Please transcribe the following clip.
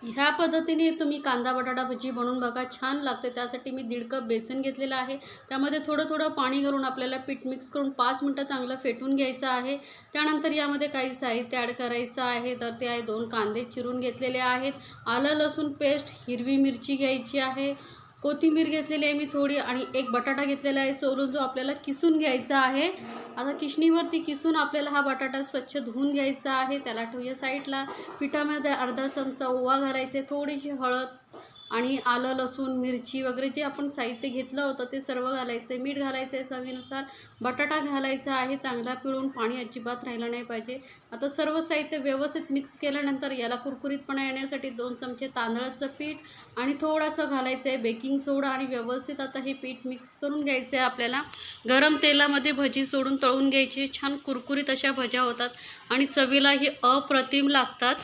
ह्या पद्धतीने तुम्ही कांदा बटाटा भजी बनवून बघा, छान लागते। त्यासाठी मी 1.5 कप बेसन घेतलेलं आहे। त्यामध्ये थोडं पाणी घालून आपल्याला पीठ मिक्स करून 5 मिनिटं चांगलं फेटून घ्यायचं आहे। त्यानंतर यामध्ये काही साहित्य ॲड करायचं आहे, तर ते आहे 2 कांदे चिरून घेतलेले आहेत, आलं लसूण पेस्ट, हिरवी मिरची घ्यायची आहे, कोथिंबीर घेतलेली आहे मी थोडी आणि एक बटाटा घेतलेला आहे सोलून, जो आपल्याला किसून घ्यायचा आहे। आता किसणीवरती किसून आपल्याला हा बटाटा स्वच्छ धुवून घ्यायचा आहे, त्याला ठेवूया साईडला। पिठामध्ये अर्धा चमचा ओवा घालायचे, थोडीशी हळद आणि आलं लसूण मिरची वगैरे जे आपण साहित्य घेतलं होतं ते सर्व घालायचं, मीठ घालायचं आहे चवीनुसार, बटाटा घालायचा आहे, चांगला पिळून, पाणी अजिबात राहिलं नाही पाहिजे। आता सर्व साहित्य व्यवस्थित मिक्स केल्यानंतर याला कुरकुरीतपणा येण्यासाठी 2 चमचे तांदळाचं पीठ आणि थोडंसं घालायचं आहे बेकिंग सोडा आणि व्यवस्थित आता हे पीठ मिक्स करून घ्यायचं आहे आपल्याला। गरम तेलामध्ये भजी सोडून तळून घ्यायची, छान कुरकुरीत अशा भज्या होतात आणि चवीलाही अप्रतिम लागतात।